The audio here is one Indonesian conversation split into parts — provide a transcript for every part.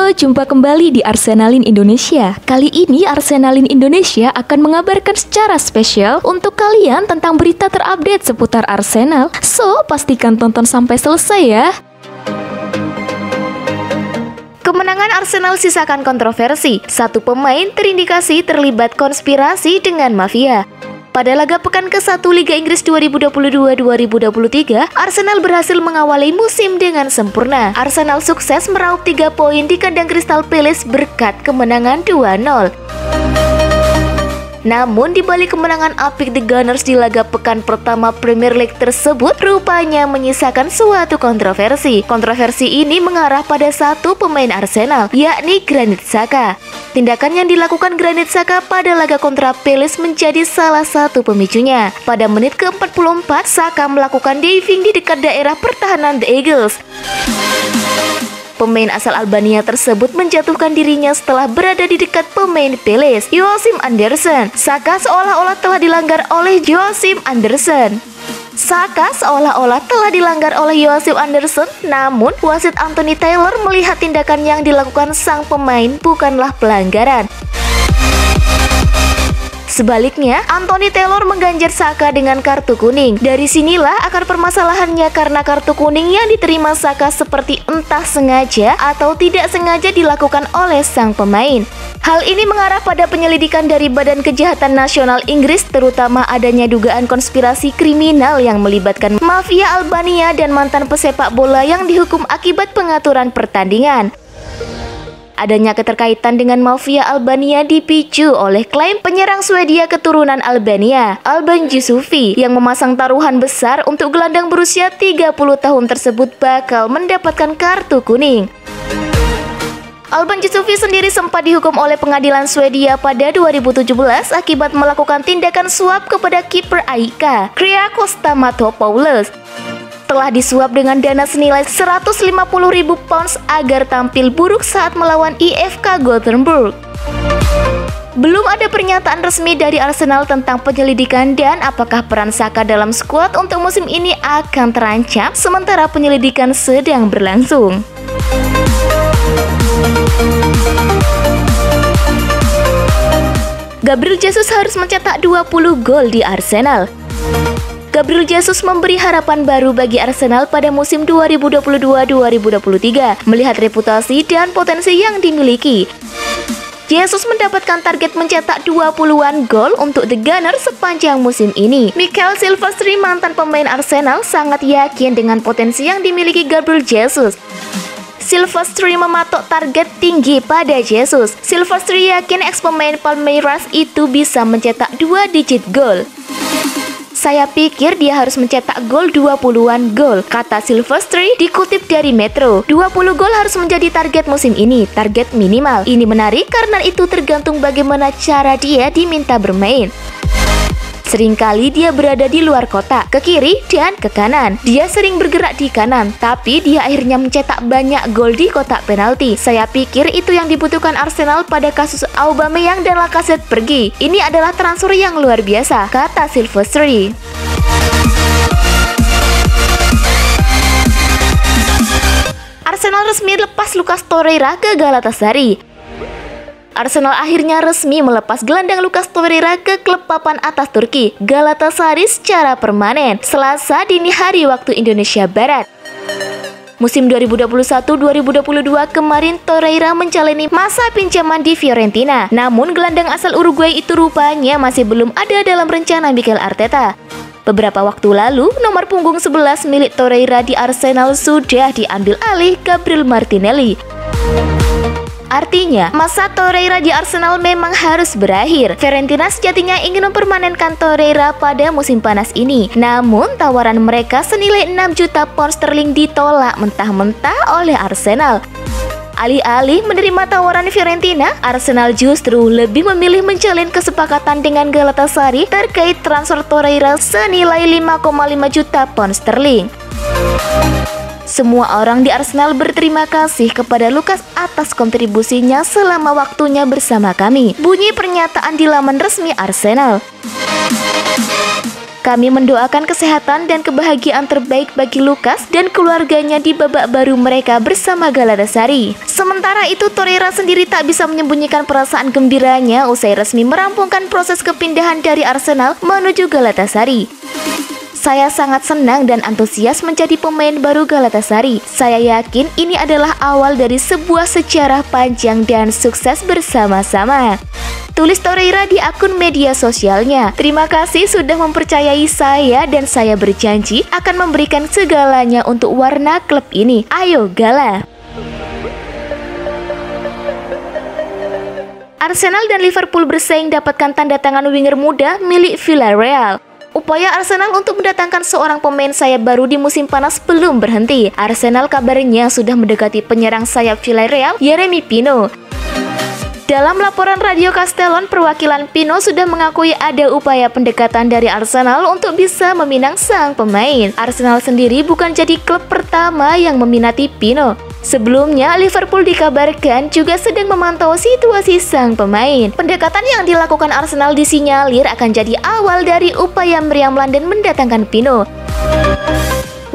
Halo, jumpa kembali di Arsenalin Indonesia. Kali ini Arsenalin Indonesia akan mengabarkan secara spesial untuk kalian tentang berita terupdate seputar Arsenal. So, pastikan tonton sampai selesai ya. Kemenangan Arsenal sisakan kontroversi. Satu pemain terindikasi terlibat konspirasi dengan mafia. Pada laga pekan ke-1 Liga Inggris 2022-2023, Arsenal berhasil mengawali musim dengan sempurna. Arsenal sukses meraup 3 poin di kandang Crystal Palace berkat kemenangan 2-0. Namun di balik kemenangan apik The Gunners di laga pekan pertama Premier League tersebut rupanya menyisakan suatu kontroversi. Kontroversi ini mengarah pada satu pemain Arsenal, yakni Granit Xhaka. Tindakan yang dilakukan Granit Xhaka pada laga kontra Palace menjadi salah satu pemicunya. Pada menit ke-44, Xhaka melakukan diving di dekat daerah pertahanan The Eagles. Pemain asal Albania tersebut menjatuhkan dirinya setelah berada di dekat pemain Palace, Joachim Andersen. Xhaka seolah-olah telah dilanggar oleh Joachim Andersen. Namun wasit Anthony Taylor melihat tindakan yang dilakukan sang pemain bukanlah pelanggaran. Sebaliknya, Anthony Taylor mengganjar Xhaka dengan kartu kuning. Dari sinilah akar permasalahannya karena kartu kuning yang diterima Xhaka seperti entah sengaja atau tidak sengaja dilakukan oleh sang pemain. Hal ini mengarah pada penyelidikan dari Badan Kejahatan Nasional Inggris, terutama adanya dugaan konspirasi kriminal yang melibatkan mafia Albania dan mantan pesepak bola yang dihukum akibat pengaturan pertandingan. Adanya keterkaitan dengan mafia Albania dipicu oleh klaim penyerang Swedia keturunan Albania, Alban Djussovic, yang memasang taruhan besar untuk gelandang berusia 30 tahun tersebut bakal mendapatkan kartu kuning. Alban Djussovic sendiri sempat dihukum oleh pengadilan Swedia pada 2017 akibat melakukan tindakan suap kepada kiper AIK, Kyriakos Stamatopoulos. Telah disuap dengan dana senilai 150.000 pounds agar tampil buruk saat melawan IFK Gothenburg. Belum ada pernyataan resmi dari Arsenal tentang penyelidikan dan apakah peran Xhaka dalam skuad untuk musim ini akan terancam sementara penyelidikan sedang berlangsung. Gabriel Jesus harus mencetak 20 gol di Arsenal. Gabriel Jesus memberi harapan baru bagi Arsenal pada musim 2022-2023 melihat reputasi dan potensi yang dimiliki. Jesus mendapatkan target mencetak 20-an gol untuk The Gunners sepanjang musim ini. Mikael Silvestri, mantan pemain Arsenal, sangat yakin dengan potensi yang dimiliki Gabriel Jesus. Silvestri mematok target tinggi pada Jesus. Silvestri yakin ex-pemain Palmeiras itu bisa mencetak 2 digit gol. Saya pikir dia harus mencetak gol 20-an gol, kata Silvestri dikutip dari Metro. 20 gol harus menjadi target musim ini, target minimal. Ini menarik karena itu tergantung bagaimana cara dia diminta bermain. Seringkali dia berada di luar kotak, ke kiri dan ke kanan. Dia sering bergerak di kanan, tapi dia akhirnya mencetak banyak gol di kotak penalti. Saya pikir itu yang dibutuhkan Arsenal pada kasus Aubameyang dan Lacazette pergi. Ini adalah transfer yang luar biasa, kata Silvestri. Arsenal resmi lepas Lucas Torreira ke Galatasaray. Arsenal akhirnya resmi melepas gelandang Lucas Torreira ke klub papan atas Turki, Galatasaray, secara permanen, Selasa dini hari waktu Indonesia Barat. Musim 2021-2022 kemarin Torreira menjalani masa pinjaman di Fiorentina. Namun gelandang asal Uruguay itu rupanya masih belum ada dalam rencana Mikel Arteta. Beberapa waktu lalu, nomor punggung 11 milik Torreira di Arsenal sudah diambil alih Gabriel Martinelli. Artinya, masa Torreira di Arsenal memang harus berakhir. Fiorentina sejatinya ingin mempermanenkan Torreira pada musim panas ini. Namun, tawaran mereka senilai 6 juta pound sterling ditolak mentah-mentah oleh Arsenal. Alih-alih menerima tawaran Fiorentina, Arsenal justru lebih memilih menjalin kesepakatan dengan Galatasaray terkait transfer Torreira senilai 5,5 juta pound sterling. Semua orang di Arsenal berterima kasih kepada Lucas atas kontribusinya selama waktunya bersama kami, bunyi pernyataan di laman resmi Arsenal. Kami mendoakan kesehatan dan kebahagiaan terbaik bagi Lukas dan keluarganya di babak baru mereka bersama Galatasaray. Sementara itu, Torreira sendiri tak bisa menyembunyikan perasaan gembiranya usai resmi merampungkan proses kepindahan dari Arsenal menuju Galatasaray. Saya sangat senang dan antusias menjadi pemain baru Galatasaray. Saya yakin ini adalah awal dari sebuah sejarah panjang dan sukses bersama-sama. Tulis Torreira di akun media sosialnya. Terima kasih sudah mempercayai saya dan saya berjanji akan memberikan segalanya untuk warna klub ini. Ayo Gala! Arsenal dan Liverpool bersaing dapatkan tanda tangan winger muda milik Villarreal. Upaya Arsenal untuk mendatangkan seorang pemain sayap baru di musim panas belum berhenti. Arsenal kabarnya sudah mendekati penyerang sayap Villarreal, Yeremy Pino. Dalam laporan Radio Castellon, perwakilan Pino sudah mengakui ada upaya pendekatan dari Arsenal untuk bisa meminang sang pemain. Arsenal sendiri bukan jadi klub pertama yang meminati Pino. Sebelumnya, Liverpool dikabarkan juga sedang memantau situasi sang pemain. Pendekatan yang dilakukan Arsenal disinyalir akan jadi awal dari upaya meriam London mendatangkan Pino.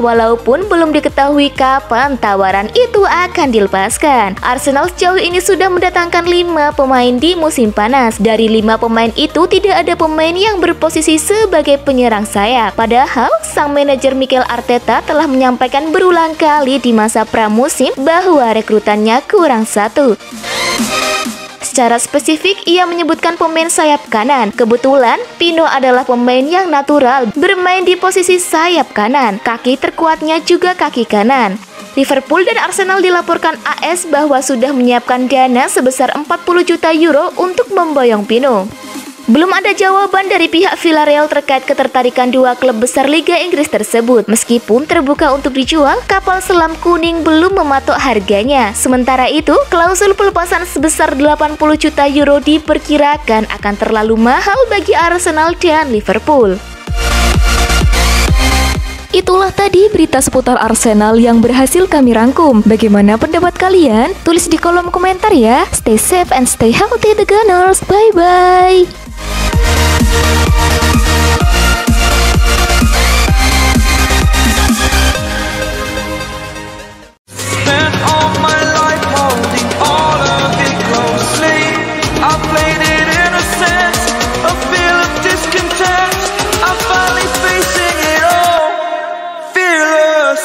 Walaupun belum diketahui kapan tawaran itu akan dilepaskan. Arsenal sejauh ini sudah mendatangkan 5 pemain di musim panas. Dari 5 pemain itu tidak ada pemain yang berposisi sebagai penyerang sayap. Padahal sang manajer Mikel Arteta telah menyampaikan berulang kali di masa pramusim bahwa rekrutannya kurang satu. Secara spesifik, ia menyebutkan pemain sayap kanan. Kebetulan, Pino adalah pemain yang natural, bermain di posisi sayap kanan. Kaki terkuatnya juga kaki kanan. Liverpool dan Arsenal dilaporkan AS bahwa sudah menyiapkan dana sebesar 40 juta euro untuk memboyong Pino. Belum ada jawaban dari pihak Villarreal terkait ketertarikan dua klub besar Liga Inggris tersebut. Meskipun terbuka untuk dijual, kapal selam kuning belum mematok harganya. Sementara itu, klausul pelepasan sebesar 80 juta euro diperkirakan akan terlalu mahal bagi Arsenal dan Liverpool. Itulah tadi berita seputar Arsenal yang berhasil kami rangkum. Bagaimana pendapat kalian? Tulis di kolom komentar ya. Stay safe and stay healthy the Gunners. Bye-bye. Fearless.